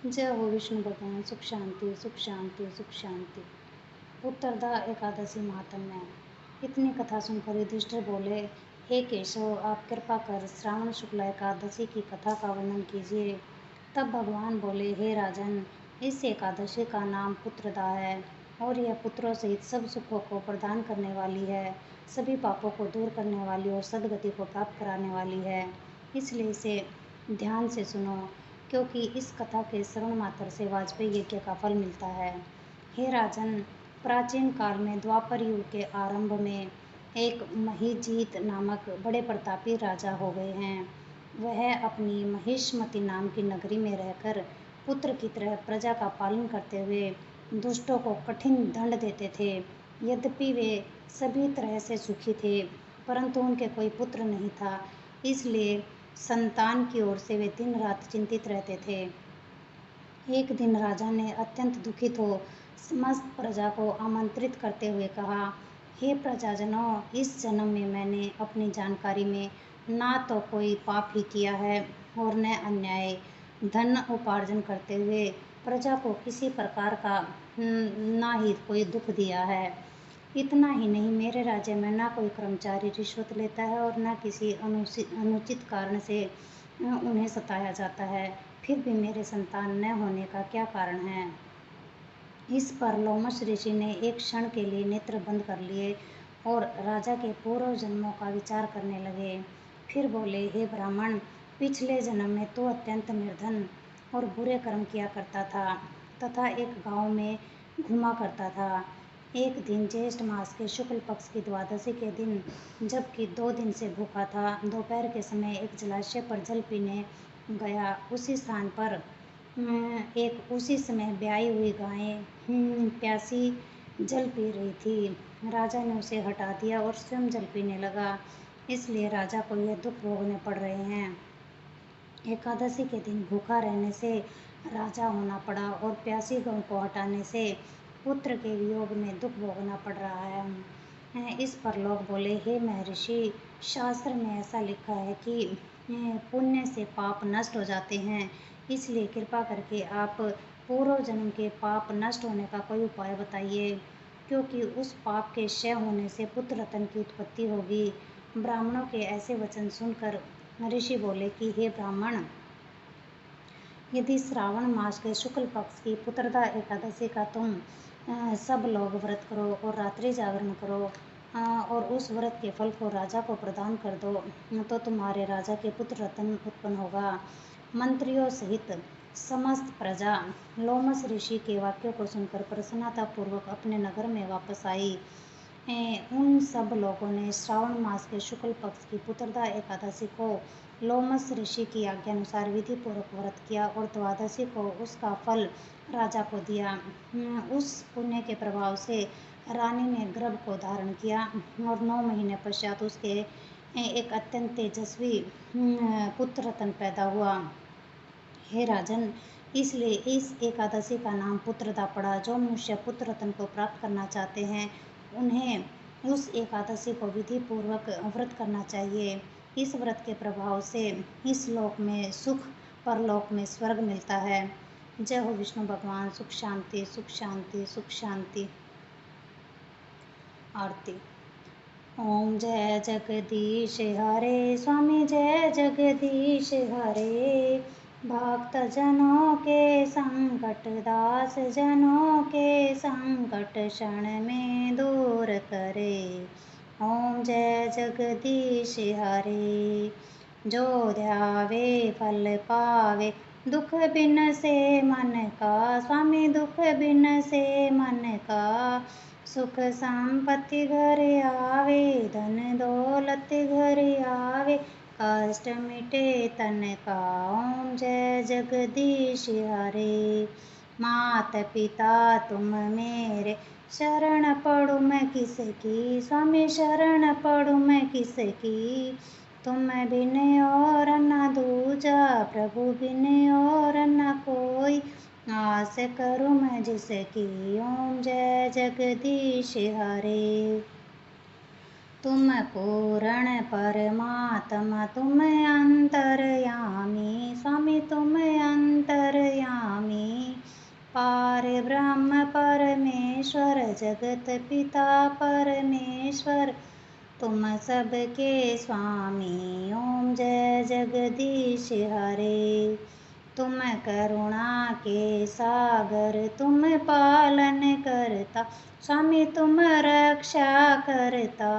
जय हो विष्णु भगवान। सुख शांति सुख शांति सुख शांति। उत्तरदा एकादशी महात्म्य। इतनी कथा सुनकर युधिष्ठिर बोले, हे केशव, आप कृपा कर श्रावण शुक्ल एकादशी की कथा का वर्णन कीजिए। तब भगवान बोले, हे राजन, इस एकादशी का नाम पुत्रदा है और यह पुत्रों सहित सब सुखों को प्रदान करने वाली है, सभी पापों को दूर करने वाली और सदगति को प्राप्त कराने वाली है। इसलिए इसे ध्यान से सुनो, क्योंकि इस कथा के श्रवण मात्र से वाजपेयी यज्ञ का फल मिलता है। हे राजन, प्राचीन काल में द्वापर युग के आरंभ में एक महीजीत नामक बड़े प्रतापी राजा हो गए हैं। वह अपनी महिष्मति नाम की नगरी में रहकर पुत्र की तरह प्रजा का पालन करते हुए दुष्टों को कठिन दंड देते थे। यद्यपि वे सभी तरह से सुखी थे, परंतु उनके कोई पुत्र नहीं था, इसलिए संतान की ओर से वे दिन रात चिंतित रहते थे। एक दिन राजा ने अत्यंत दुखित हो समस्त प्रजा को आमंत्रित करते हुए कहा, हे प्रजाजनों, इस जन्म में मैंने अपनी जानकारी में ना तो कोई पाप ही किया है और न अन्याय। धन उपार्जन करते हुए प्रजा को किसी प्रकार का ना ही कोई दुख दिया है। इतना ही नहीं, मेरे राज्य में ना कोई कर्मचारी रिश्वत लेता है और न किसी अनुचित कारण से उन्हें सताया जाता है। फिर भी मेरे संतान न होने का क्या कारण है? इस पर लोमश ऋषि ने एक क्षण के लिए नेत्र बंद कर लिए और राजा के पूर्व जन्मों का विचार करने लगे। फिर बोले, हे ब्राह्मण, पिछले जन्म में तो अत्यंत निर्धन और बुरे कर्म किया करता था तथा एक गांव में घूमा करता था। एक दिन ज्येष्ठ मास के शुक्ल पक्ष की द्वादशी के दिन, जबकि 2 दिन से भूखा था, दोपहर के समय एक जलाशय पर जल पीने गया। उसी स्थान पर उसी समय ब्याई हुई गायें प्यासी जल पी रही थी। राजा ने उसे हटा दिया और स्वयं जल पीने लगा, इसलिए राजा को यह दुख भोगने पड़ रहे हैं। एकादशी के दिन भूखा रहने से राजा होना पड़ा और प्यासी गौ को हटाने से पुत्र के वियोग में दुख भोगना पड़ रहा है। इस पर लोग बोले, हे महर्षि, शास्त्र में ऐसा लिखा है कि पुण्य से पाप नष्ट हो जाते हैं, इसलिए कृपा करके आप पूर्व जन्म के पाप नष्ट होने का कोई उपाय बताइए, क्योंकि उस पाप के क्षय होने से पुत्र रत्न की उत्पत्ति होगी। ब्राह्मणों के ऐसे वचन सुनकर ऋषि बोले कि हे ब्राह्मण, यदि श्रावण मास के शुक्ल पक्ष की पुत्रदा एकादशी का तुम सब लोग व्रत करो और रात्रि जागरण करो और उस व्रत के फल को राजा को प्रदान कर दो, तो तुम्हारे राजा के पुत्र रत्न उत्पन्न होगा। मंत्रियों सहित समस्त प्रजा लोमस ऋषि के वाक्यों को सुनकर प्रसन्नतापूर्वक अपने नगर में वापस आई। उन सब लोगों ने श्रावण मास के शुक्ल पक्ष की पुत्रदा एकादशी को लोमस ऋषि की आज्ञा अनुसार विधि पूर्वक व्रत किया और द्वादशी को उसका फल राजा को दिया। उस पुण्य के प्रभाव से रानी ने गर्भ को धारण किया और 9 महीने पश्चात उसके एक अत्यंत तेजस्वी पुत्र रत्न पैदा हुआ। हे राजन, इसलिए इस एकादशी का नाम पुत्रदा पड़ा। जो मनुष्य पुत्र रत्न को प्राप्त करना चाहते हैं, उन्हें उस एकादशी को विधि पूर्वक व्रत करना चाहिए। इस व्रत के प्रभाव से इस लोक में सुख, परलोक में स्वर्ग मिलता है। जय हो विष्णु भगवान। सुख शांति सुख शांति सुख शांति। आरती। ओम जय जगदीश हरे, स्वामी जय जगदीश हरे। भक्त जनों के संकट, दास जनों के संकट क्षण में दूर करे। ओम जय जगदीश हरे। जो ध्यावे फल पावे, दुख बिन से मन का, स्वामी दुख बिन से मन का। सुख संपत्ति घर आवे, धन दौलत घर आवे, कष्ट मिटे तन का। ओम जय जगदीश हरे। मात पिता तुम मेरे, शरण पड़ू मैं किसकी, स्वामी शरण पड़ू मैं किसकी। तुम बिन और न दूजा, प्रभु बिन और न कोई, आस करूँ मैं जिसकी। ओम जय जगदीश हरे। तुम पूर्ण परमात्मा, तुम अंतर्यामी, स्वामी तुम अंतर्यामी। पार ब्रह्म परमेश्वर जगत पिता परमेश्वर, तुम सबके स्वामी। ओम जय जगदीश हरे। तुम करुणा के सागर, तुम पालन करता, स्वामी तुम रक्षा करता।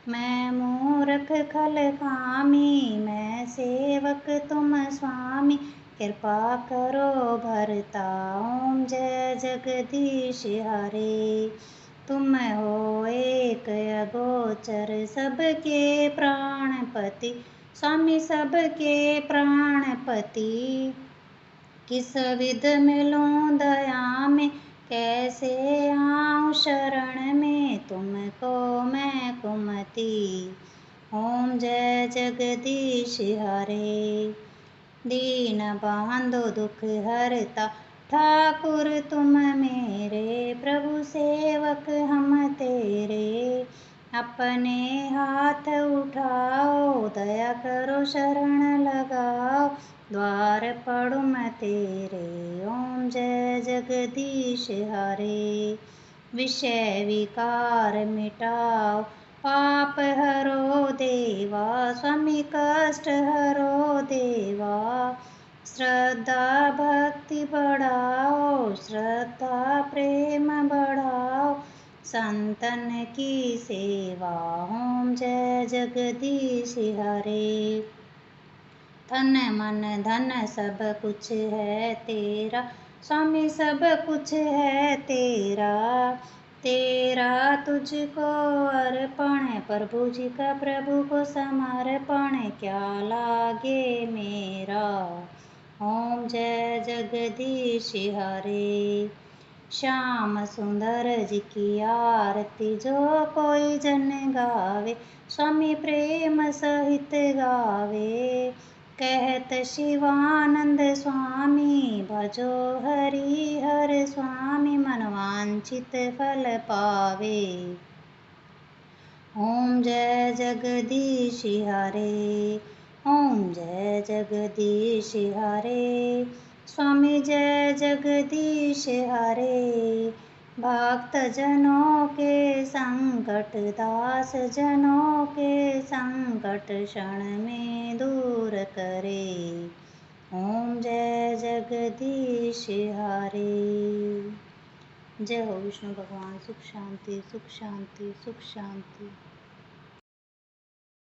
मैं मूर्ख खल कामी, मैं सेवक तुम स्वामी, कृपा करो भरता। ओम जय जगदीश हरे। तुम हो एक अगोचर, सबके प्राणपति, स्वामी सबके प्राणपति। किस विध मिलूं दया में, कैसे आऊं शरण में, तुमको मैं कुमति। ओम जय जगदीश हरे। दीन बंधु दुख हरता, ठाकुर तुम मेरे, प्रभु सेवक हम तेरे। अपने हाथ उठाओ, दया करो शरण लगाओ, द्वार पड़ू मैं तेरे। ओम जय जगदीश हरे। विषय विकार मिटाओ, पाप हरो देवा, स्वामी कष्ट हरो देवा। श्रद्धा भक्ति बढ़ाओ, श्रद्धा प्रेम बढ़ाओ, संतन की सेवा। ओम जय जगदीश हरे। तन मन धन सब कुछ है तेरा, स्वामी सब कुछ है तेरा। तेरा तुझको अर्पण, प्रभु जी का प्रभु को समर्पण, क्या लागे मेरा। ओम जय जगदीश हरे। श्याम सुंदर जी की आरती जो कोई जन गावे, स्वामी प्रेम सहित गावे। कहत शिवानंद स्वामी, भजो हरि हर स्वामी, मनवांछित फल पावे। ओम जय जगदीश हरे। ओम जय जगदीश हरे। स्वामी जय जगदीश हरे। भक्त जनों के संकट, दास जनों के संकट, क्षण में दूर करे। ओम जय जगदीश हरे। जय हो विष्णु भगवान। सुख शांति सुख शांति सुख शांति।